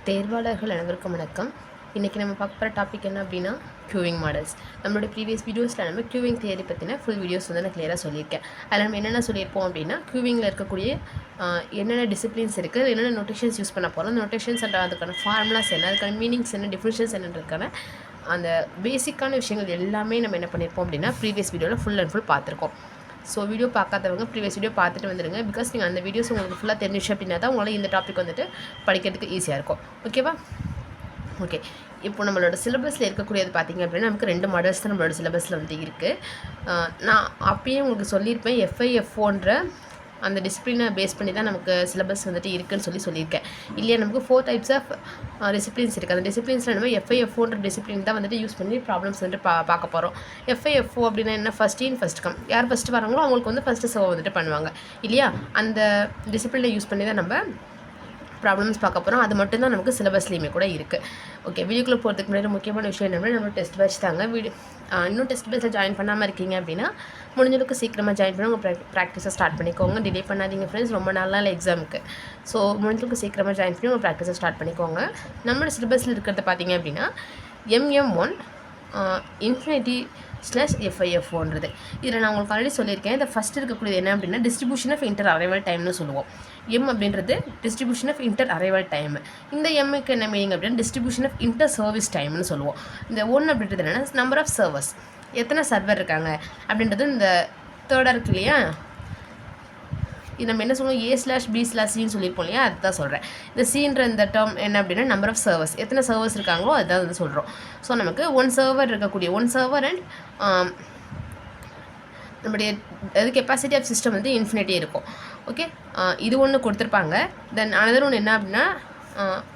தேர்வாளர்கள் அனைவருக்கும் வணக்கம். இன்றைக்கி நம்ம பார்க்க போகிற டாபிக் என்ன அப்படின்னா க்யூவிங் மாடல்ஸ். நம்மளுடைய ப்ரீவியஸ் வீடியோஸில் நம்ம க்யூவிங் தியரி பற்றின ஃபுல் வீடியோஸ் வந்து நான் கிளியராக சொல்லியிருக்கேன். அதில் நம்ம என்னென்ன சொல்லியிருப்போம் அப்படின்னா க்யூவிங்கில் இருக்கக்கூடிய என்னென்ன டிசிப்ளின்ஸ் இருக்குது, என்னென்ன நோட்டேஷன்ஸ் யூஸ் பண்ண போகிறோம், அந்த நோட்டேஷன்ஸ் அண்ட் அதுக்கான ஃபார்முலாஸ் என்ன, அதுக்கான மீனிங்ஸ் என்ன, டிஃப்ரென்ஷன்ஸ் என்னன்றதுக்கான அந்த பேசிக்கான விஷயங்கள் எல்லாமே நம்ம என்ன பண்ணியிருப்போம் அப்படின்னா ப்ரீவியஸ் வீடியோவில் ஃபுல் அண்ட் ஃபுல் பார்த்துருக்கோம். ஸோ வீடியோ பார்க்காதவங்க ப்ரீவியஸ் வீடியோ பார்த்துட்டு வந்துடுங்க. பிகாஸ் நீங்கள் அந்த வீடியோஸ் உங்களுக்கு ஃபுல்லாக தெரிஞ்சிச்சு அப்படின்னா தான் உங்களால் இந்த டாபிக் வந்துட்டு படிக்கிறதுக்கு ஈஸியாக இருக்கும். ஓகேவா? ஓகே, இப்போ நம்மளோட சிலபஸில் இருக்கக்கூடியது பார்த்திங்க அப்படின்னா நமக்கு 2 மாடல்ஸ் தான் நம்மளோட சிலபஸில் வந்து இருக்குது. நான் அப்பயே உங்களுக்கு சொல்லியிருப்பேன், FIFOன்ற அந்த டிசிப்ளினை பேஸ் பண்ணி தான் நமக்கு சிலபஸ் வந்துட்டு இருக்குதுன்னு சொல்லியிருக்கேன் இல்லையா. நமக்கு 4 டைப்ஸ் ஆஃப் டிசிப்ளின்ஸ் இருக்குது. அந்த டிசிப்ளின்ஸில் நம்ம FIFOன்ற டிசிப்ளின் தான் வந்துட்டு யூஸ் பண்ணி ப்ராப்ளம்ஸ் வந்துட்டு பார்க்க போகிறோம். FIFO அப்படின்னா என்ன? First in first come. யார் ஃபஸ்ட்டு வராங்களோ அவங்களுக்கு வந்து ஃபஸ்ட்டு சர்வ் வந்துட்டு பண்ணுவாங்க இல்லையா. அந்த டிசிப்ளினை யூஸ் பண்ணி தான் நம்ம ப்ராப்ளம்ஸ் பார்க்க போகிறோம். அது மட்டும்தான் நமக்கு சிலபஸ்லேயுமே கூட இருக்குது. ஓகே, வீடியோக்குள்ளே போகிறதுக்கு முன்னாடி முக்கியமான விஷயம் என்னென்னா நம்ம டெஸ்ட் பேட்ச் தாங்க. இன்னும் டெஸ்ட் பேட்சில் ஜாயின் பண்ணாமல் இருக்கீங்க அப்படின்னா முடிஞ்சளவுக்கு சீக்கிரமாக ஜாயின் பண்ணி உங்கள் ப்ராக்டிஸை ஸ்டார்ட் பண்ணிக்கோங்க. டிலே பண்ணாதீங்க ஃப்ரெண்ட்ஸ், ரொம்ப நாளாக எக்ஸாமுக்கு. ஸோ முடிஞ்சளவுக்கு சீக்கிரமாக ஜாயின் பண்ணி உங்கள் ப்ராக்டிஸை ஸ்டார்ட் பண்ணிக்கோங்க. நம்மளோட சிலபஸில் இருக்கிறத பார்த்தீங்க அப்படின்னா MM1 /FIFOன்றது. இதில் நான் உங்களுக்கு ஆல்ரெடி சொல்லியிருக்கேன். இந்த ஃபஸ்ட் இருக்கக்கூடியது என்ன அப்படின்னா டிஸ்ட்ரிபியூஷன் ஆஃப் இன்டர் அரைவல் டைம்னு சொல்லுவோம். M அப்படின்றது distribution of inter arrival time. இந்த எம்முக்கு என்ன மீனிங் அப்படின்னா டிஸ்ட்ரிபியூஷன் ஆஃப் இன்டர் சர்வீஸ் டைம்னு சொல்லுவோம். இந்த 1 அப்படின்றது என்னென்னா நம்பர் ஆஃப் சர்வர்ஸ், எத்தனை சர்வர் இருக்காங்க அப்படின்றது இந்த தேர்டாக இருக்கு இல்லையா. இது நம்ம என்ன சொல்லுவோம், A/B/Cன்னு சொல்லியிருப்போம் இல்லையா, அதுதான் சொல்கிறேன். இந்த சீன்ற இந்த டேர்ம் என்ன அப்படின்னா நம்பர் ஆஃப் சர்வர்ஸ், எத்தனை சர்வர்ஸ் இருக்காங்களோ அதுதான் வந்து சொல்கிறோம். ஸோ நமக்கு 1 சர்வர் இருக்கக்கூடிய 1 சர்வர் அண்ட் நம்முடைய கெப்பாசிட்டி ஆஃப் சிஸ்டம் வந்து இன்ஃபினிட்டி இருக்கும். ஓகே, இது ஒன்று கொடுத்துருப்பாங்க. தென் அனதர் ஒன்று என்ன அப்படின்னா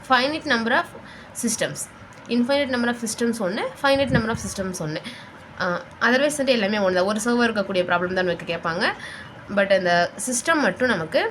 finite number of systems. Infinite number of systems ஒன்று, ஃபைனைட் நம்பர் ஆஃப் சிஸ்டம்ஸ் ஒன்று. அதர்வைஸ் வந்து எல்லாமே ஒன்று தான். ஒரு சர்வர் இருக்கக்கூடிய ப்ராப்ளம் தான் நமக்கு கேட்பாங்க. பட் அந்த சிஸ்டம் மட்டும் நமக்கு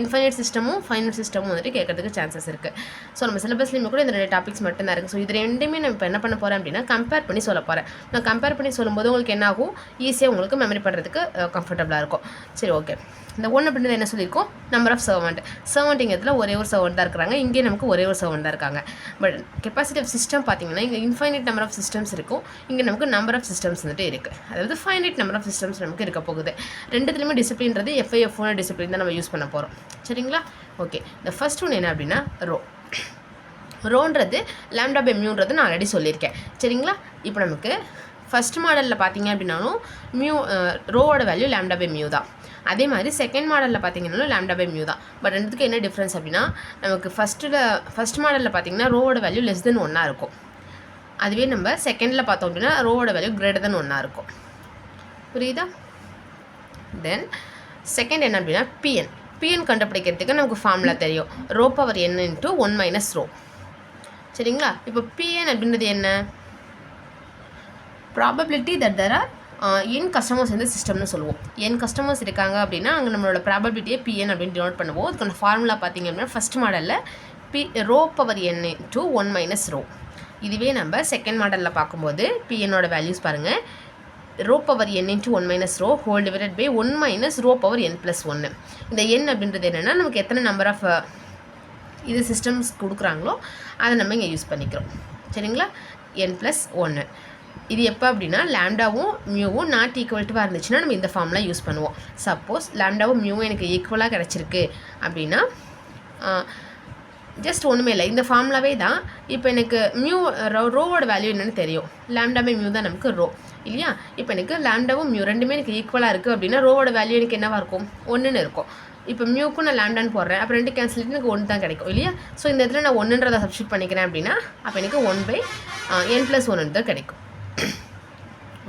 இன்ஃபைனைட் சிஸ்டமும் ஃபைனைட் சிஸ்டமும் வந்துட்டு கேட்கறதுக்கு சான்சஸ் இருக்குது. ஸோ நம்ம சிலபஸ்லேயுமே கூட இந்த 2 டாபிக்ஸ் மட்டும்தான் இருக்குது. ஸோ இது ரெண்டுமே நான் இப்போ என்ன பண்ண போகிறேன் அப்படின்னா கம்பேர் பண்ணி சொல்ல போகிறேன். நான் கம்பேர் பண்ணி சொல்லும்போது உங்களுக்கு என்ன ஆகும், ஈஸியாக உங்களுக்கு மெமரி பண்ணுறதுக்கு கம்ஃபர்டபுளாக இருக்கும். சரி, ஓகே. இந்த 1 அப்படின்றது என்ன சொல்லியிருக்கோம், நம்பர் ஆஃப் சர்வெண்ட்டுங்கிறதுல ஒரே ஒரு சர்வெண்ட் தான் இருக்கிறாங்க. இங்கே நமக்கு ஒரே ஒரு சர்வெண்ட் தான் இருக்காங்க. பட் கெப்பாசிட்டி ஆஃப் சிஸ்டம் பார்த்தீங்கன்னா இங்கே இன்ஃபைனைட் நம்பர் ஆஃப் சிஸ்டம்ஸ் இருக்கும், இங்கே நமக்கு நம்பர் ஆஃப் சிஸ்டம்ஸ் வந்துட்டு இருக்குது. அதாவது ஃபைனைட் நம்பர் ஆஃப் சிஸ்டம்ஸ் நமக்கு இருக்க போகுது. ரெண்டுத்துலையுமே டிசிப்ளின்றது FIFO டிசிப்ளின் தான் நம்ம யூஸ் பண்ண போகிறோம். சரிங்களா? ஓகே, இந்த ஃபர்ஸ்ட் ஒன்று என்ன அப்படின்னா ரோன்றது λ/μன்றது நான் ஆல்ரெடி சொல்லியிருக்கேன். சரிங்களா? இப்போ நமக்கு ஃபஸ்ட் மாடலில் பார்த்தீங்க அப்படின்னாலும் ரோவோட வேல்யூ λ/μ தான். அதே மாதிரி செகண்ட் மாடலில் பார்த்தீங்கன்னாலும் λ/μ தான். பட் ரெண்டுத்துக்கு என்ன டிஃப்ரென்ஸ் அப்படின்னா நமக்கு ஃபஸ்ட் மாடலில் பார்த்தீங்கன்னா ரோவோட வேல்யூ <1 இருக்கும். அதுவே நம்ம செகண்டில் பார்த்தோம் அப்படின்னா ரோவோட வேல்யூ <1 இருக்கும். புரியுதா? தென் செகண்ட் என்ன அப்படின்னா பிஎன் கண்டுபிடிக்கிறதுக்கு நமக்கு ஃபார்முலா தெரியும், ρ/n × 1 - ρ. சரிங்களா? இப்போ பிஎன் அப்படின்றது என்ன, probability that there are n customers இந்த சிஸ்டம்னு சொல்லுவோம். n கஸ்டமர்ஸ் இருக்காங்க அப்படின்னா அங்கே நம்மளோட ப்ராபபிலிட்டியை பிஎன் அப்படின்னு டினோட் பண்ணுவோம். அதுக்கான ஃபார்முலா பார்த்தீங்க அப்படின்னா ஃபஸ்ட் மாடலில் ρ/n × 1 - ρ. இதுவே நம்ம செகண்ட் மாடலில் பார்க்கும்போது பிஎன்னோட வேல்யூஸ் பாருங்கள், ρ/n × 1 - ρ whole divided by 1 - ρ/n + 1. இந்த n அப்படின்றது என்னென்னா நமக்கு எத்தனை நம்பர் ஆஃப் இது சிஸ்டம்ஸ் கொடுக்குறாங்களோ அதை நம்ம இங்கே யூஸ் பண்ணிக்கிறோம். சரிங்களா? n + 1. இது எப்போ அப்படின்னா λவும் μவும் நாட் ஈக்குவல்ட்டுவாக இருந்துச்சுன்னா நம்ம இந்த ஃபார்முலா யூஸ் பண்ணுவோம். சப்போஸ் λவும் μவும் எனக்கு ஈக்குவலாக கிடச்சிருக்கு அப்படின்னா ஜஸ்ட் ஒன்றுமே இல்லை, இந்த ஃபார்முலாவே தான். இப்போ எனக்கு ரோவோட வேல்யூ என்னென்னு தெரியும், λ/μ தான் நமக்கு ரோ இல்லையா. இப்போ எனக்கு λவும் μ ரெண்டுமே எனக்கு ஈக்குவலாக இருக்குது அப்படின்னா ரோவோட வேல்யூ எனக்கு என்னவாக இருக்கும், 1ன்னு இருக்கும். இப்போ மியூக்கும் நான் λன்னு போடுறேன், அப்புறம் 2 கேன்சல் எனக்கு 1 தான் கிடைக்கும் இல்லையா. ஸோ இந்த இடத்துல நான் 1ன்றதை சப்ஸ்டியூட் பண்ணிக்கிறேன் அப்படின்னா அப்போ எனக்கு 1/n + 1 தான் கிடைக்கும்.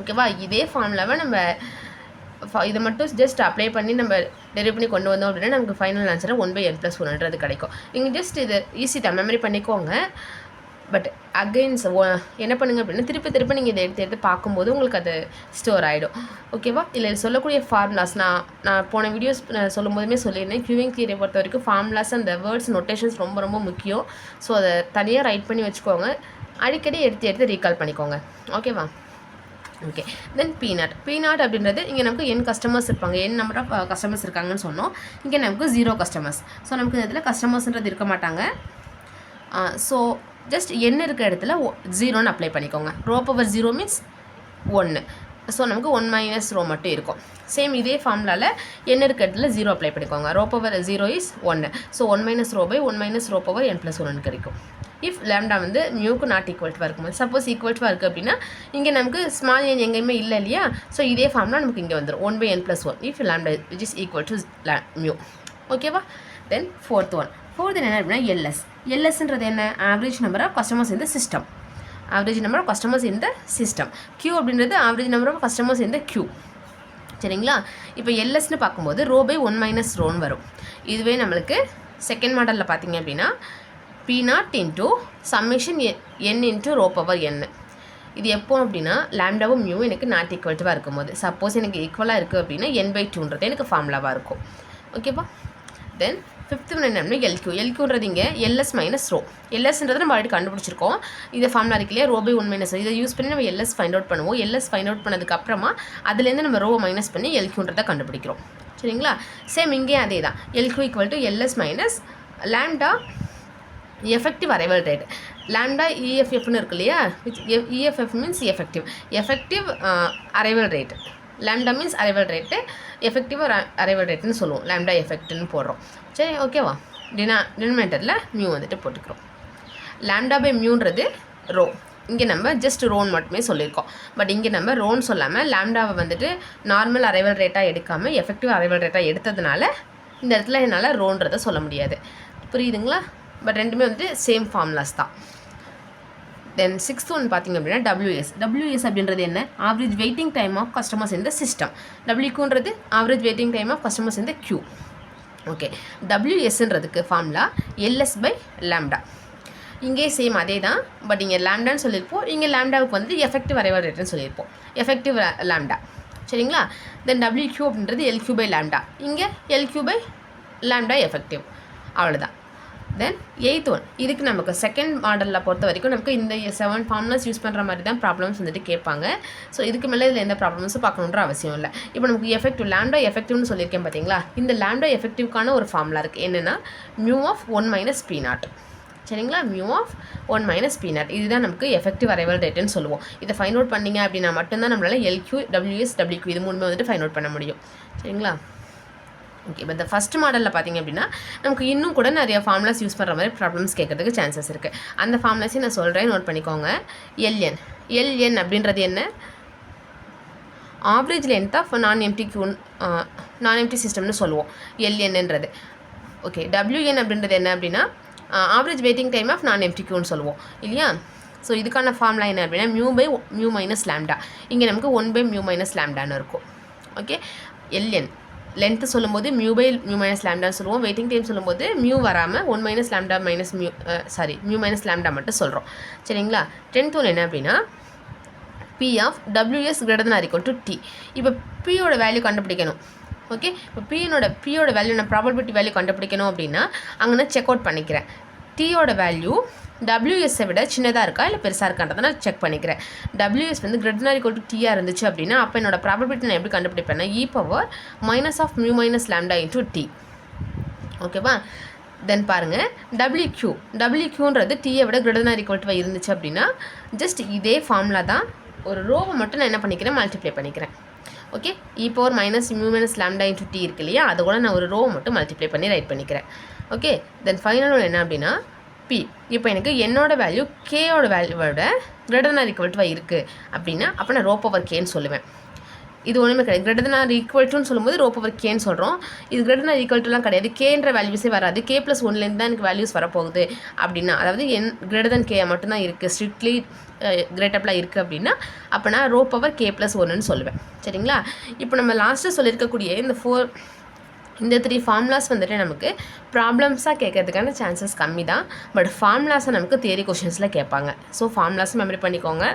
ஓகேவா? இதே ஃபார்முலாவை நம்ம இதை மட்டும் ஜஸ்ட் அப்ளை பண்ணி நம்ம டெரிவ் பண்ணி கொண்டு வந்தோம் அப்படின்னா நமக்கு ஃபைனல் ஆன்சரை 1/n + 1ன்றது கிடைக்கும். நீங்கள் ஜஸ்ட் இது ஈஸி தான், மெமரி பண்ணிக்கோங்க. பட் அகெயின்ஸ் என்ன பண்ணுங்க அப்படின்னா திருப்பி நீங்கள் இதை எடுத்து பார்க்கும்போது உங்களுக்கு அது ஸ்டோர் ஆகிடும். ஓகேவா? இல்லை சொல்லக்கூடிய ஃபார்முலாஸ் நான் போன வீடியோஸ் சொல்லும்போதுமே சொல்லியிருந்தேன், க்யூவிங் தியரியை பொறுத்த வரைக்கும் ஃபார்முலாஸ் அந்த வேர்ட்ஸ் நோட்டேஷன்ஸ் ரொம்ப முக்கியம். ஸோ அதை தனியாக ரைட் பண்ணி வச்சுக்கோங்க, அடிக்கடி எடுத்து ரீகால் பண்ணிக்கோங்க. ஓகேவா? ஓகே, தென் P0 அப்படின்றது இங்கே நமக்கு n கஸ்டமர்ஸ் இருப்பாங்க, n நம்பர் ஆஃப் கஸ்டமர்ஸ் இருக்காங்கன்னு சொன்னோம். இங்கே நமக்கு 0 கஸ்டமர்ஸ். ஸோ நமக்கு இதில் கஸ்டமர்ஸ்ன்றது இருக்க மாட்டாங்க. ஸோ ஜஸ்ட் n இருக்கிற இடத்துல 0ன்னு அப்ளை பண்ணிக்கோங்க. Rho power 0 means 1. ஸோ நமக்கு 1 மைனஸ் ரோ மட்டும் இருக்கும். சேம் இதே ஃபார்முலாவில் n இருக்கிற இடத்துல 0 அப்ளை பண்ணிக்கோங்க. Rho power 0 is 1. So 1 minus rho by 1 minus rho power n + 1 கிடைக்கும். இஃப் லேம்டா வந்து மியூக்கு நாட் ஈக்குவல்ட்டுவாக இருக்கும்போது, சப்போஸ் ஈக்குவல்ட்டுவாக இருக்குது அப்படின்னா இங்கே நமக்கு ஸ்மால் n எங்கேயுமே இல்லை இல்லையா? ஸோ இதே ஃபார்முலா நமக்கு இங்கே வந்துடும் 1 by n + 1 if lambda which is equal to mu. ஓகேவா? தென் ஃபோர்த் என்ன அப்படின்னா எல்எஸ்ன்றது என்ன? ஆவரேஜ் நம்பர் ஆஃப் கஸ்டமர்ஸ் இந்த சிஸ்டம். ஆவரேஜ் நம்பர் ஆஃப் கஸ்டமர்ஸ் இந்த சிஸ்டம். கியூ அப்படின்றது ஆவரேஜ் நம்பர் ஆஃப் கஸ்டமர்ஸ் இந்த கியூ. சரிங்களா? இப்போ எல்எஸ்ன்னு பார்க்கும்போது ரோ பை 1 மைனஸ் ரோன்னு வரும். இதுவே நம்மளுக்கு செகண்ட் மாடலில் பார்த்தீங்க அப்படின்னா P0 into summation n into row power n. இது எப்போ அப்படின்னா லேம்டாவும் மியூ எனக்கு நாட் ஈக்குவல்ட்டுவாக இருக்கும்போது. சப்போஸ் எனக்கு ஈக்குவலாக இருக்குது அப்படின்னா n/2ன்றது எனக்கு ஃபார்முலாவாக இருக்கும். ஓகேப்பா? தென் ஃபிஃப்த் ஒன் என்ன? எல்கியூன்றது இங்கே எல்எஸ் மைனஸ் ரோ. எல்எஸ்ன்றது நம்ம ஆல்ரெடி கண்டுபிடிச்சிருக்கோம். இந்த ஃபார்முலா இருக்கு இல்லையா? Rho by 1 minus. இதை யூஸ் பண்ணி நம்ம எல்எஸ் ஃபைண்ட் அவுட் பண்ணுவோம். எல்எஸ் ஃபைண்ட் அவுட் பண்ணதுக்கப்புறமா அதுலேருந்து நம்ம ரோவை மைனஸ் பண்ணி எல்கியூன்றதை கண்டுபிடிக்கிறோம். சரிங்களா? சேம் இங்கே அதே தான். LQ equal to LS minus lambda effective arrival rate. Lambda இஎஃப்எஃப்னு இருக்கு இல்லையா? EFF means effective arrival rate. Lambda means arrival rate, effective arrival ரேட்டுன்னு சொல்லுவோம். லேம்டா எஃபெக்ட்னு போடுறோம். சரி, ஓகேவா? டினாமினேட்டரில் மியூ வந்துட்டு போட்டுக்கிறோம். லேம்டா பை மியூன்றது ரோ. இங்கே நம்ம ஜஸ்ட் ரோன் மட்டுமே சொல்லியிருக்கோம். பட் இங்கே நம்ம ரோன்னு சொல்லாமல் லேம்டாவை வந்துட்டு நார்மல் அரைவல் ரேட்டாக எடுக்காமல் எஃபெக்டிவ் அரைவல் ரேட்டாக எடுத்ததுனால இந்த இடத்துல என்னால் ரோன்றதை சொல்ல முடியாது. புரியுதுங்களா? பட் ரெண்டுமே வந்துட்டு சேம் ஃபார்முலாஸ் தான். தென் சிக்ஸ்த் ஒன் பார்த்திங்க அப்படின்னா டபிள்யூஎஸ் அப்படின்றது என்ன? Average waiting time of customers இந்த சிஸ்டம். டபிள்யூக்யூன்றது average waiting time of customers இந்த கியூ. ஓகே, டபிள்யூஎஸ்ன்றதுக்கு ஃபார்முலா எல்எஸ் பை லேம்டா. இங்கே சேம் அதே தான். பட் இங்கே லேம்டான்னு சொல்லியிருப்போம். இங்கே லேம்டாவுக்கு வந்து எஃபெக்டிவ் அரைவல் ரேட்டுன்னு சொல்லியிருப்போம். Effective lambda. சரிங்களா? தென் டபிள்யூக்யூ அப்படின்றது எல்கியூ பை லேம்டா. இங்கே எல்கியூ பை லேம்டா எஃபெக்டிவ். அவ்வளோதான். தென் எய்த் ஒன், இதுக்கு நமக்கு செகண்ட் மாடலில் பொறுத்த வரைக்கும் நமக்கு இந்த 7 ஃபார்முலாஸ் யூஸ் பண்ணுற மாதிரி தான் ப்ராப்ளம்ஸ் வந்துட்டு கேட்பாங்க. ஸோ இதுக்கு மேலே இதில் எந்த ப்ராப்ளம்ஸும் பார்க்கணுன்ற அவசியம் இல்லை. இப்போ நமக்கு எஃபெக்டிவ் லேம்டா எஃபெக்டிவ்னு சொல்லியிருக்கேன் பார்த்தீங்களா? இந்த லேம்டா எஃபெக்டிவ்க்கான ஒரு ஃபார்முலா இருக்குது. என்னென்னா மியூ ஆஃப் 1 மைனஸ் P0. சரிங்களா? Mu of 1 minus P0. இதுதான் நமக்கு எஃபெக்டிவ் அரைவல் ரேட்டுன்னு சொல்லுவோம். இதை ஃபைண்ட் அவுட் பண்ணிங்க அப்படின்னா மட்டும்தான் நம்மளால் எல்கியூ, டபிள்யூஎஸ், டபிள்யூக்யூ இது மூணுமே வந்துட்டு ஃபைண்ட் அவுட் பண்ண முடியும். சரிங்களா? ஓகே, இப்போ இந்த ஃபஸ்ட் மாடலில் பார்த்திங்க அப்படின்னா நமக்கு இன்னும் கூட நிறைய ஃபார்முலாஸ் யூஸ் பண்ணுற மாதிரி ப்ராப்ளம்ஸ் கேட்கறதுக்கு சான்சஸ் இருக்குது. அந்த ஃபார்முலாஸையும் நான் சொல்கிறேன், நோட் பண்ணிக்கோங்க. எல்என் அப்படின்றது என்ன? ஆவரேஜ் லென்த் ஆஃப் நான் எம்டி சிஸ்டம்னு சொல்லுவோம் எல்என்ன்றது. ஓகே, டபிள்யூஎன் அப்படின்றது என்ன அப்படின்னா ஆவரேஜ் வெயிட்டிங் டைம் ஆஃப் நான் எம்டிக்யூன்னு சொல்லுவோம் இல்லையா? ஸோ இதுக்கான ஃபார்முலா என்ன அப்படின்னா mu by mu minus lambda. இங்கே நமக்கு 1 பை மியூ மைனஸ் லேம்டான்னு இருக்கும். ஓகே, எல்என் லென்த்து சொல்லும்போது மியூ பை மியூ மைனஸ் லேம்டான்னு சொல்லுவோம். வெயிட்டிங் டைம் சொல்லும்போது மியூ வராமல் 1 minus lambda minus mu minus lambda மட்டும் சொல்கிறோம். சரிங்களா? 10th ஒன் என்ன அப்படின்னா P of WS greater than or equal to T. இப்போ Pயோட வேல்யூ கண்டுபிடிக்கணும். ஓகே, இப்போ Pயோட வேல்யூ நான் ப்ராபபிலிட்டி வேல்யூ கண்டுபிடிக்கணும் அப்படின்னா அங்கே நான் செக் அவுட் பண்ணிக்கிறேன். Tயோட வேல்யூ WSஐ விட சின்னதாக இருக்கா இல்லை பெருசாக இருக்கான்றதை நான் செக் பண்ணிக்கிறேன். WS வந்து greater than or equal to Tயாக இருந்துச்சு அப்படின்னா அப்போ என்னோட ப்ராபபிலிட்டி நான் எப்படி கண்டுபிடிப்பேன்னா e⁻ - μ - λ into T. ஓகேவா? தென் பாருங்கள் WQன்றது Tயை விட greater than or equal to இருந்துச்சு அப்படின்னா ஜஸ்ட் இதே ஃபார்முலா தான். ஒரு ரோவை மட்டும் நான் என்ன பண்ணிக்கிறேன், மல்டிப்ளை பண்ணிக்கிறேன். ஓகே, e⁻ - μ - λ into T இருக்கு இல்லையா? அதை கூட நான் ஒரு ரோவை மட்டும் மல்டிப்ளை பண்ணி ரைட் பண்ணிக்கிறேன். ஓகே, தென் ஃபைனல் ஒன்று என்ன அப்படின்னா P. இப்போ எனக்கு என்னோட value கேயோட வேல்யூவோட greater than or equal to இருக்குது அப்படின்னா அப்போ நான் ரோ பவர் கேன்னு சொல்லுவேன். இது ஒன்றுமே கிடையாது. greater than or equal to சொல்லும்போது ரோ பவர் கேன்னு சொல்கிறோம். இது greater than or equal to கிடையாது. கேன்ற வேல்யூஸே வராது. K + 1லேருந்து தான் எனக்கு வேல்யூஸ் வரப்போகுது அப்படின்னா, அதாவது greater than K மட்டும்தான் இருக்குது, ஸ்ட்ரிக்ட்லி கிரேட்டபிளாக இருக்குது அப்படின்னா அப்போ நான் ரோ பவர் K + 1ன்னு சொல்லுவேன். சரிங்களா? இப்போ நம்ம லாஸ்ட்டாக சொல்லியிருக்கக்கூடிய இந்த 3 ஃபார்முலாஸ் வந்துட்டு நமக்கு ப்ராப்ளம்ஸாக கேட்கறதுக்கான சான்சஸ் கம்மி தான். பட் ஃபார்முலாஸை நமக்கு தியரி கொஷின்ஸில் கேட்பாங்க. ஸோ ஃபார்முலாஸும் மெமரி பண்ணிக்கோங்க.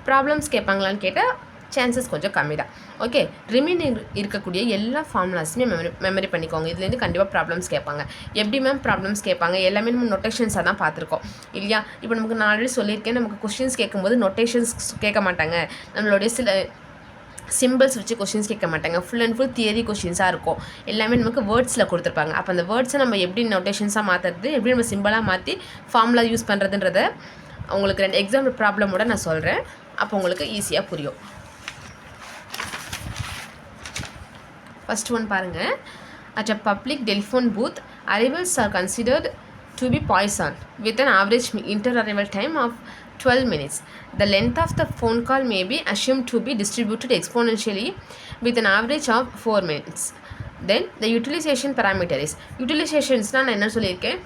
ப்ராப்ளம்ஸ் கேட்பாங்களான்னு கேட்டால் சான்சஸ் கொஞ்சம் கம்மி தான். ஓகே, ரிமைனிங் இருக்கக்கூடிய எல்லா ஃபார்முலாஸுமே மெமரி பண்ணிக்கோங்க. இதுலேருந்து கண்டிப்பாக ப்ராப்ளம்ஸ் கேட்பாங்க. எப்படி மேம் ப்ராப்ளம்ஸ் கேட்பாங்க? எல்லாமே நம்ம நொட்டேஷன்ஸாக தான் பார்த்துருக்கோம் இல்லையா? இப்போ நமக்கு நான் ஆல்ரெடி சொல்லியிருக்கேன், நமக்கு கொஷின்ஸ் கேட்கும்போது நொட்டேஷன்ஸ் கேட்க மாட்டாங்க. நம்மளுடைய சிம்பிள்ஸ் வச்சு கொஷின்ஸ் கேட்க மாட்டாங்க. ஃபுல் அண்ட் ஃபுல் தியரி கொஷின்ஸாக இருக்கும். எல்லாமே நமக்கு வேர்ட்ஸில் கொடுத்துருப்பாங்க. அப்போ அந்த வேர்ட்ஸை நம்ம எப்படி நோட்டேஷன்ஸாக மாற்றுறது, எப்படி நம்ம சிம்பிளாக மாற்றி ஃபார்முலா யூஸ் பண்ணுறதுன்றத உங்களுக்கு 2 எக்ஸாம்பிள் ப்ராப்ளமோட நான் சொல்கிறேன். அப்போ உங்களுக்கு ஈஸியாக புரியும். ஃபர்ஸ்ட் ஒன் பாருங்கள். At a public telephone booth arrivals are considered to be poisson with an average inter-arrival time of 12 minutes. The length of the phone call may be assumed to be distributed exponentially with an average of 4 minutes. Then the utilization parameter is utilizationsனா நான் என்ன சொல்லியிருக்கேன்,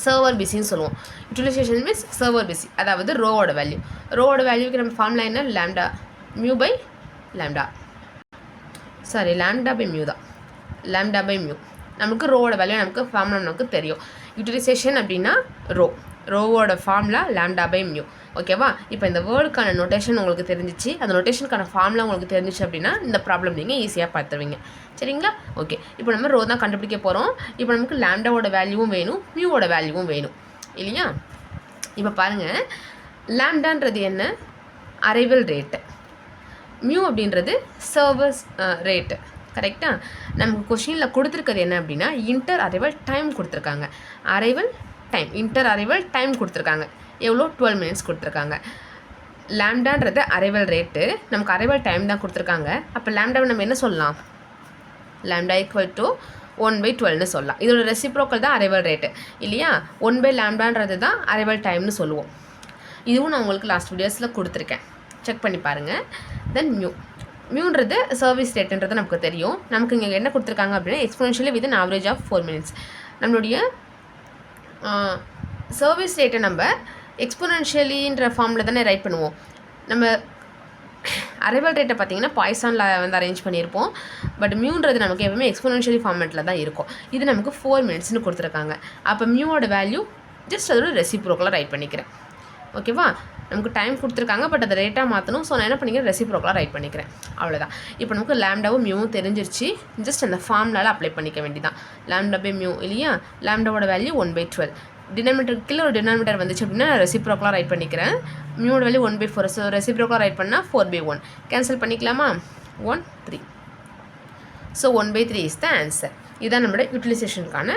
server பிஸின்னு சொல்லுவோம். Utilisation means server busy, அதாவது ரோவோட value. ரோவோட வேல்யூக்கு நம்ம formula என்ன, lambda mu by lambda, sorry lambda by mu தான், lambda by mu. நமக்கு ரோவோட வேல்யூ நமக்கு ஃபார்முலா நமக்கு தெரியும். யூட்டிலைசேஷன் அப்படின்னா ரோவோட ஃபார்முலா லாம்டா பை மியூ. ஓகேவா? இப்போ இந்த வேர்டுக்கான நோட்டேஷன் உங்களுக்கு தெரிஞ்சிச்சு, அந்த நோட்டேஷனுக்கான ஃபார்முலா உங்களுக்கு தெரிஞ்சிச்சு அப்படின்னா இந்த ப்ராப்ளம் நீங்கள் ஈஸியாக பார்த்துருவீங்க. சரிங்களா? ஓகே, இப்போ நம்ம ரோ தான் கண்டுபிடிக்க போகிறோம். இப்போ நமக்கு லாம்டாவோட வேல்யூவும் வேணும், மியூவோட வேல்யூவும் வேணும் இல்லையா? இப்போ பாருங்கள், லாம்டான்றது என்ன, அரைவல் ரேட்டு, மியூ அப்படின்றது சர்வர்ஸ் ரேட்டு. கரெக்டாக? நமக்கு கொஷினில் கொடுத்துருக்கிறது என்ன அப்படின்னா இன்டர் அரைவல் டைம் கொடுத்துருக்காங்க. Arrival time, inter arrival time கொடுத்துருக்காங்க. எவ்வளோ, 12 மினிட்ஸ் கொடுத்துருக்காங்க. லாம்டான்றது அரைவல் ரேட்டு, நமக்கு அரைவல் டைம் தான் கொடுத்துருக்காங்க. அப்போ லாம்டாவை நம்ம என்ன சொல்லலாம், லாம்டா ஈக்குவல் டு 1/12ன்னு சொல்லலாம். இதோட ரெசிப்ரோக்கல் தான் அரைவல் ரேட்டு இல்லையா? 1/லாம்டான்றது தான் அரைவல் டைம்னு சொல்லுவோம். இதுவும் நான் உங்களுக்கு லாஸ்ட் வீடியோஸில் கொடுத்துருக்கேன், செக் பண்ணி பாருங்கள். தென் மியூன்றது சர்வீஸ் ரேட்டுன்றது நமக்கு தெரியும். நமக்கு இங்கே என்ன கொடுத்துருக்காங்க அப்படின்னா exponentially with an average of 4 minutes. நம்மளுடைய சர்வீஸ் ரேட்டை நம்ம எக்ஸ்போனென்ஷியலின்ற ஃபார்மில் தானே ரைட் பண்ணுவோம். நம்ம அரைவல் ரேட்டை பார்த்திங்கன்னா பாய்சானில் வந்து அரேஞ்ச் பண்ணியிருப்போம். பட் மியூன்றது நமக்கு எப்பவுமே எக்ஸ்போனென்ஷியலி ஃபார்மேட்டில் தான் இருக்கும். இது நமக்கு 4 மினிட்ஸ்னு கொடுத்துருக்காங்க. அப்போ மியூவோட வேல்யூ ஜஸ்ட் அதோட ரெசிப்ரோக்கலாக ரைட் பண்ணிக்கிறேன். ஓகேவா? நமக்கு டைம் கொடுத்துருக்காங்க, பட் அதை ரேட்டாக மாற்றணும். ஸோ நான் என்ன பண்ணிக்கிறேன், ரெசிப்ரோக்கலாக ரைட் பண்ணிக்கிறேன். அவ்வளோதான். இப்போ நமக்கு லாம்டாவும் மியூவும் தெரிஞ்சிருச்சு. ஜஸ்ட் அந்த ஃபார்முலாவில் அப்ளை பண்ணிக்க வேண்டியதான். லாம்டா பை மியூ இல்லையா? லாம்டாவோட வேல்யூ 1/12. டினாமினேட்டர் கீழே ஒரு டினாமினேட்டர் வந்துச்சு அப்படின்னா ரெசிப்ரோக்கலாக ரைட் பண்ணிக்கிறேன். மியூவோட வேல்யூ 1/4. ஸோ ரெசிப்ரோக்கலாக ரைட் பண்ணால் 4/1. கேன்சல் பண்ணிக்கலாமா? 1 3. So 1/3 is the answer. இதுதான் நம்மளோட யூட்டிலைசேஷனுக்கான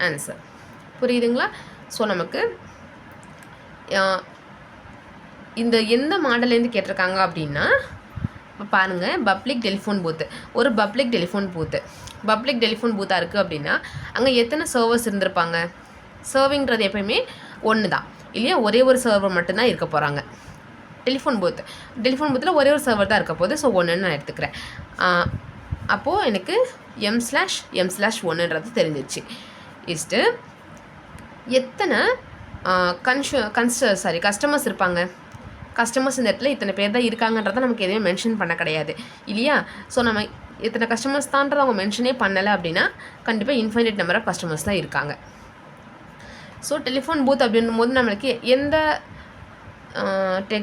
ஆன்சர். புரியுதுங்களா? ஸோ நமக்கு இந்த எந்த மாடல்லேருந்து கேட்டிருக்காங்க அப்படின்னா, இப்போ பாருங்கள், பப்ளிக் டெலிஃபோன் பூத்து, ஒரு பப்ளிக் டெலிஃபோன் பூத்தாக இருக்குது அப்படின்னா அங்கே எத்தனை சர்வர்ஸ் இருந்திருப்பாங்க? சர்விங்கிறது எப்பயுமே ஒன்று தான் இல்லையா? ஒரே ஒரு சர்வர் மட்டும்தான் இருக்க போகிறாங்க. டெலிஃபோன் பூத்தில் ஒரே ஒரு சர்வர் தான் இருக்க போகுது. ஸோ 1ன்னு நான் எடுத்துக்கிறேன். அப்போது எனக்கு m/m/1ன்றது தெரிஞ்சிச்சு. இஸ்ட்டு எத்தனை கஸ்டமர்ஸ் இருப்பாங்க. கஸ்டமர்ஸ் இந்த இடத்துல இத்தனை பேர் தான் இருக்காங்கன்றதை நமக்கு எதுவுமே மென்ஷன் பண்ண கிடையாது இல்லையா? ஸோ நம்ம எத்தனை கஸ்டமர்ஸ் தான்றதை அவங்க மென்ஷனே பண்ணலை அப்படின்னா கண்டிப்பாக இன்ஃபைனைட் நம்பர் ஆஃப் கஸ்டமர்ஸ் தான் இருக்காங்க. ஸோ டெலிஃபோன் பூத் அப்படின்னும் போது நம்மளுக்கு எந்த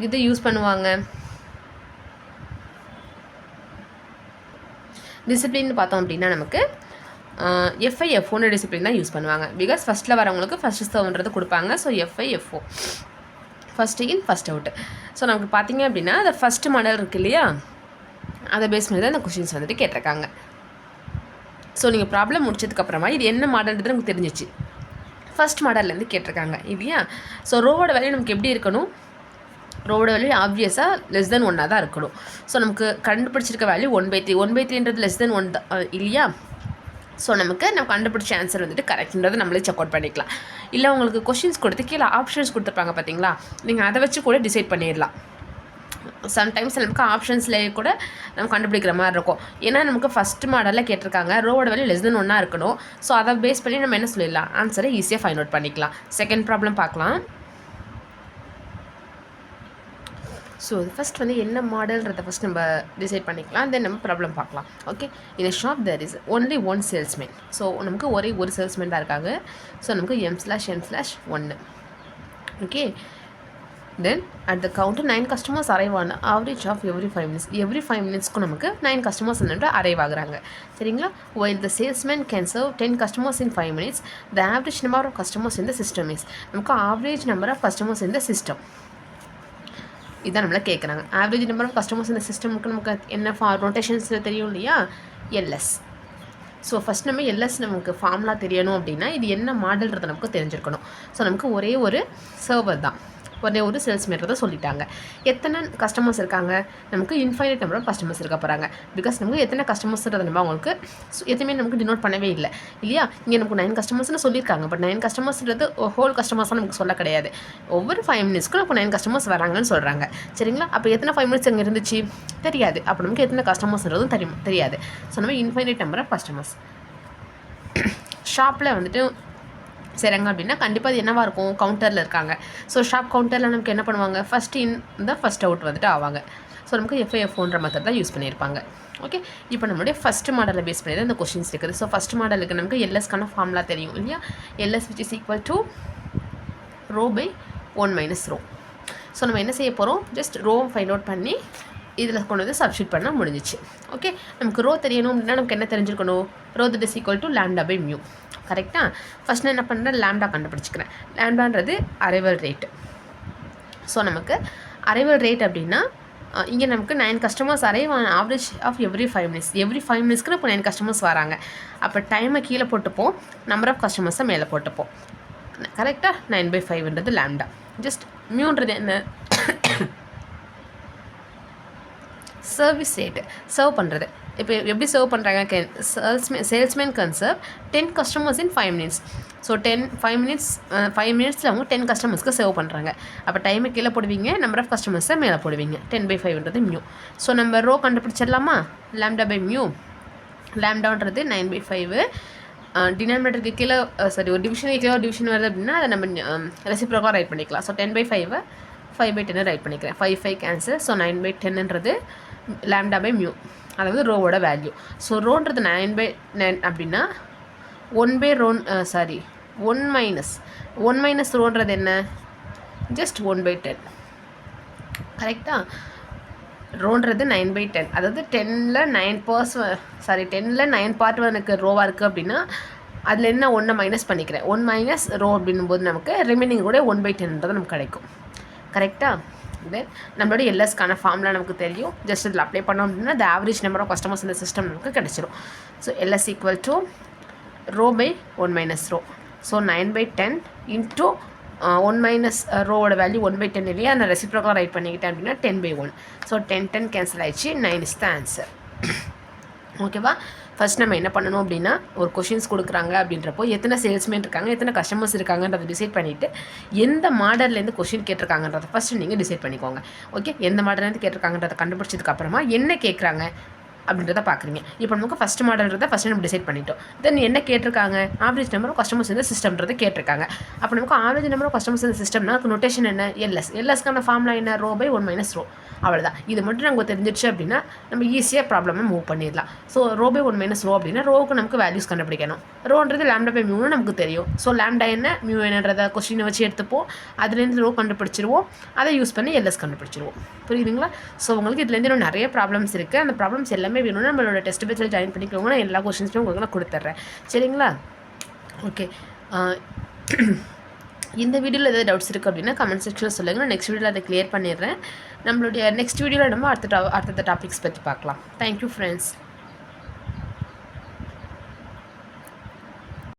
இது யூஸ் பண்ணுவாங்க, டிசிப்ளின்னு பார்த்தோம் அப்படின்னா நமக்கு FIFO டிசிப்ளின் தான் யூஸ் பண்ணுவாங்க. பிகாஸ் ஃபஸ்ட்டில் வரவங்களுக்கு ஃபஸ்ட்டு சர்வ்ன்றது கொடுப்பாங்க. So FIFO, first in first out. So நமக்கு பார்த்திங்க அப்படின்னா அந்த ஃபஸ்ட்டு மாடல் இருக்குது இல்லையா, அதை பேஸ் பண்ணி தான் இந்த கொஷின்ஸ் வந்துட்டு கேட்டிருக்காங்க. ஸோ நீங்கள் ப்ராப்ளம் முடிச்சதுக்கப்புறமா இது என்ன மாடல்ன்றது நமக்கு தெரிஞ்சிச்சு. ஃபஸ்ட் மாடல்லேருந்து கேட்டிருக்காங்க இல்லையா? ஸோ ரோவோட வேல்யூ நமக்கு எப்படி இருக்கணும், ரோவோட வேல்யூ ஆப்வியஸாக <1 தான் இருக்கணும். ஸோ நமக்கு கண்டுபிடிச்சிருக்க வேல்யூ 1/3. 1/3ன்றது <1 தான் இல்லையா? ஸோ நம்ம கண்டுபிடிச்ச ஆன்சர் வந்துட்டு கரெக்ட்ன்றதை நம்மளே செக் அவுட் பண்ணிக்கலாம். இல்லை உங்களுக்கு கொஷின்ஸ் கொடுத்து கீழே ஆப்ஷன்ஸ் கொடுத்துருப்பாங்க பார்த்தீங்களா, நீங்கள் அதை வச்சு கூட டிசைட் பண்ணிடலாம். சம்டைம்ஸ் நமக்கு ஆப்ஷன்ஸ்லேயே கூட நம்ம கண்டுபிடிக்கிற மாதிரி இருக்கும். ஏன்னா நமக்கு ஃபஸ்ட்டு மாடலில் கேட்டிருக்காங்க, ரோவோட வேல்யூ <1 இருக்கணும். ஸோ அதை பேஸ் பண்ணி நம்ம என்ன சொல்லிடலாம், ஆன்சரை ஈஸியாக ஃபைண்ட் அவுட் பண்ணிக்கலாம். செகண்ட் ப்ராப்ளம் பார்க்கலாம். ஸோ ஃபஸ்ட் வந்து என்ன மாடல்ன்றதை ஃபஸ்ட் நம்ம டிசைட் பண்ணிக்கலாம், தென் நம்ம ப்ராப்ளம் பார்க்கலாம். ஓகே, இந்த shop there is only one salesman. So நமக்கு ஒரே ஒரு சேல்ஸ்மேன் தான் இருக்காங்க. ஸோ நமக்கு m/n/1. Okay, then at the counter 9 customers arrive on average of every 5 minutes. Every 5 minutesக்கு நமக்கு 9 கஸ்டமர்ஸ் வந்துட்டு அரைவ் ஆகுறாங்க. சரிங்களா? while the salesman can serve 10 customers in 5 minutes, the average number of customers in the system is. நமக்கு average number of customers in the system. இதுதான் நம்மளை கேட்குறாங்க. Average number of customers இந்த சிஸ்டமுக்கு நமக்கு என்ன ரொட்டேஷன்ஸில் தெரியும் இல்லையா, எல்எஸ். ஸோ ஃபஸ்ட் நம்ம எல்எஸ் நமக்கு ஃபார்முலா தெரியணும் அப்படின்னா இது என்ன மாடல்ன்றதை நமக்கு தெரிஞ்சிருக்கணும். ஸோ நமக்கு ஒரே ஒரு சர்வர் தான், ஒரே ஒரு சேல்ஸ்மேன்றதை சொல்லிட்டாங்க. எத்தனை கஸ்டமர்ஸ் இருக்காங்க, நமக்கு இன்ஃபைனைட் நம்பர் ஆஃப் கஸ்டமர்ஸ் இருக்க போகிறாங்க. பிகாஸ் நமக்கு எத்தனை கஸ்டமர்ஸ்ன்றதை நம்ம அவங்களுக்கு எதுவுமே நமக்கு டினோட் பண்ணவே இல்லை இல்லையா. இங்கே நமக்கு 9 கஸ்டமர்ஸ்னு சொல்லியிருக்காங்க. பட் 9 கஸ்டமர்ஸ்ன்றது ஹோல் கஸ்டமர்ஸாக நமக்கு சொல்ல கிடையாது. ஒவ்வொரு 5 மினிட்ஸ்க்கு நமக்கு 9 கஸ்டமர்ஸ் வராங்கன்னு சொல்கிறாங்க. சரிங்களா. அப்போ எத்தனை 5 மினிட்ஸ் அங்கே இருந்துச்சு தெரியாது. அப்போ நமக்கு எத்தனை கஸ்டமர்ஸ்ன்றதும் தெரியாது. ஸோ நம்ம இன்ஃபைனைட் நம்பர் ஆஃப் கஸ்டமர்ஸ். ஷாப்பில் வந்துட்டு செய்கிறாங்க அப்படின்னா கண்டிப்பாக அது என்னவாக இருக்கும், கவுண்டரில் இருக்காங்க. ஸோ ஷாப் கவுண்டரில் நமக்கு என்ன பண்ணுவாங்க, ஃபஸ்ட் இன் தான் ஃபஸ்ட் அவுட் வந்துட்டு ஆவாங்க. ஸோ நமக்கு FIFOன்ற மெத்தட் தான் யூஸ் பண்ணியிருப்பாங்க. ஓகே, இப்போ நம்மளுடைய ஃபஸ்ட் மாடலை பேஸ் பண்ணி தான் இந்த கொஸ்டின்ஸ் இருக்குது. ஸோ ஃபஸ்ட் மாடலுக்கு நமக்கு எல்எஸ்க்கான ஃபார்முலா தெரியும் இல்லையா. LS which is equal to rho by 1 minus rho. So நம்ம என்ன செய்ய போகிறோம், ஜஸ்ட் ரோ ஃபைண்ட் அவுட் பண்ணி இதில் கொண்டு வந்து சப்ஸ்டியூட் பண்ணால் முடிஞ்சிச்சு. ஓகே, நமக்கு ரோ தெரியணும் அப்படின்னா நமக்கு என்ன தெரிஞ்சிருக்கணும், rho that is equal to lambda by mu. கரெக்டாக. ஃபஸ்ட் நான் என்ன பண்ணுறேன், லாம்டா கண்டுபிடிச்சிக்கிறேன். லாம்டான்றது அரைவல் ரேட்டு. ஸோ நமக்கு அரைவல் ரேட் அப்படின்னா இங்கே நமக்கு 9 customers arrive average of every 5 minutes. Every 5 மினிட்ஸ்க்கு இப்போ 9 கஸ்டமர்ஸ் வராங்க. அப்போ டைமை கீழே போட்டுப்போம், நம்பர் ஆஃப் கஸ்டமர்ஸை மேலே போட்டுப்போம். கரெக்டாக. 9/5ன்றது லாம்டா. ஜஸ்ட் மியூன்றது என்ன, சர்வீஸ் ரேட்டு, சர்வ் பண்ணுறது. இப்போ எப்படி சர்வ் பண்ணுறாங்க, salesman can serve 10 customers in 5 minutes. So 5 மினிட்ஸில் அவங்க 10 கஸ்டமர்ஸ்க்கு சர்வ் பண்ணுறாங்க. அப்போ டைமை கீழே போடுவீங்க, நம்பர் ஆஃப் கஸ்டமர்ஸை மேலே போடுவீங்க. 10/5ன்றது மியூ. ஸோ நம்ம ரோ கண்டுபிடிச்சிடலாமா, லாம்டா பை மியூ. லாம்டான்றது 9/5. டினாமினேட்டருக்கு கீழே ஒரு டிவிஷனுக்கு கீழே டிவிஷன் வருது அப்படின்னா அதை நம்ம ரெசிப்ரோக்காக ரைட் பண்ணிக்கலாம். ஸோ 10/5 5/10 ரைட் பண்ணிக்கிறேன். 5 கேன்சல். ஸோ 9/10ன்றது லாம்டா பை மியூ, அதாவது ரோவோட வேல்யூ. ஸோ ரோன்றது 9/9 அப்படின்னா 1 மைனஸ் ரோன்றது என்ன, ஜஸ்ட் 1/10. கரெக்டாக. ரோன்றது 9/10, அதாவது 10ல் 9 பார்ட் எனக்கு ரோவாக இருக்குது அப்படின்னா அதில் என்ன 1 மைனஸ் பண்ணிக்கிறேன். 1 மைனஸ் ரோ அப்படின்னும்போது நமக்கு ரிமைனிங் கூட 1/10ன்றது நமக்கு கிடைக்கும். கரெக்டாக. தென் நம்மளோட எல்எஸ்க்கான ஃபார்முலா நமக்கு தெரியும். ஜஸ்ட் இதில் அப்ளை பண்ணோம் அப்படின்னா the average number of customers இந்த சிஸ்டம் நமக்கு கிடச்சிரும். So LS equal to rho by 1 minus rho. So 9/10 into 1 minus ரோவோட வேல்யூ 1/10 இல்லையா, நான் ரெசிப்ரோக்காக ரைட் பண்ணிக்கிட்டேன் அப்படின்னா 10/1. ஸோ 10 கேன்சல் ஆயிடுச்சு. 9 இஸ் த ஆன்சர். ஓகேவா. ஃபஸ்ட் நம்ம என்ன பண்ணணும் அப்படின்னா, ஒரு கொஷின்ஸ் கொடுக்குறாங்க அப்படின்றப்போ எத்தனை சேல்ஸ்மேன் இருக்காங்க, எத்தனை கஸ்டமர்ஸ் இருக்காங்கன்றதை டிசைட் பண்ணிவிட்டு எந்த மாடல்லேருந்து கொஷின் கேட்டிருக்காங்கன்றதை ஃபஸ்ட்டு நீங்கள் டிசைட் பண்ணிக்கோங்க. ஓகே, எந்த மாடல்லேருந்து கேட்டிருக்காங்கன்றதை கண்டுபிடிச்சதுக்கப்புறமா என்ன கேட்குறாங்க அப்படின்றத பார்க்குறீங்க. இப்போ நமக்கு ஃபஸ்ட் மாடல்ன்றதை ஃபஸ்ட்டு நம்ம டிசைட் பண்ணிட்டோம். தென் என்ன கேட்டிருக்காங்க, ஆவரேஜ் நம்பர் ஆஃப் கஸ்டமர்ஸ் இந்த சிஸ்டம்ன்றது கேட்டிருக்காங்க. அப்போ நமக்கு ஆவரேஜ் நம்பர் ஆஃப் கஸ்டமர்ஸ் இந்த சிஸ்டம்னா அதுக்கு நோட்டேஷன் என்ன, எல்எஸ்க்கான ஃபார்முலா என்ன, ரோ பை 1 மைனஸ் ரோ. அவ்வளோதான். இது மட்டும் நமக்கு தெரிஞ்சிடுச்சு அப்படின்னா நம்ம ஈஸியாக ப்ராப்ளமை மூவ் பண்ணிடலாம். So rho by 1 minus rho அப்படின்னா ரோவுக்கு நமக்கு வேல்யூஸ் கண்டுபிடிக்கணும். ரோன்றது லாம்டா பை மியூன்னு நமக்கு தெரியும். ஸோ லாம்டா என்ன, மியூ என்னன்றதை கொஸ்டினை வச்சு எடுத்துப்போம், அதுலேருந்து ரோ கண்டுபிடிச்சிருவோம், அதை யூஸ் பண்ணி எல்எஸ் கண்டுபிடிச்சிருவோம். புரியுதுங்களா. ஸோ உங்களுக்கு இதுலேருந்து இன்னும் நிறைய ப்ராப்ளம்ஸ் இருக்குது. அந்த ப்ராப்ளம்ஸ் எல்லாமே வேணும்னா நம்மளோட டெஸ்ட் பேஜில் ஜாயின் பண்ணிக்கோங்க. நான் எல்லா கொஸ்டின்ஸுமே உங்களுக்கு நான் கொடுத்துட்றேன். சரிங்களா. ஓகே, இந்த வீடியோவில் எதாவது டவுட்ஸ் இருக்குது அப்படின்னா கமெண்ட் செக்ஷனில் சொல்லுங்கள். நான் நெக்ஸ்ட் வீடியோவில் அதை கிளியர் பண்ணிடுறேன். நம்மளுடைய நெக்ஸ்ட் வீடியோவில் நம்ம அடுத்த டாபிக்ஸ் பற்றி பார்க்கலாம். Thank you friends.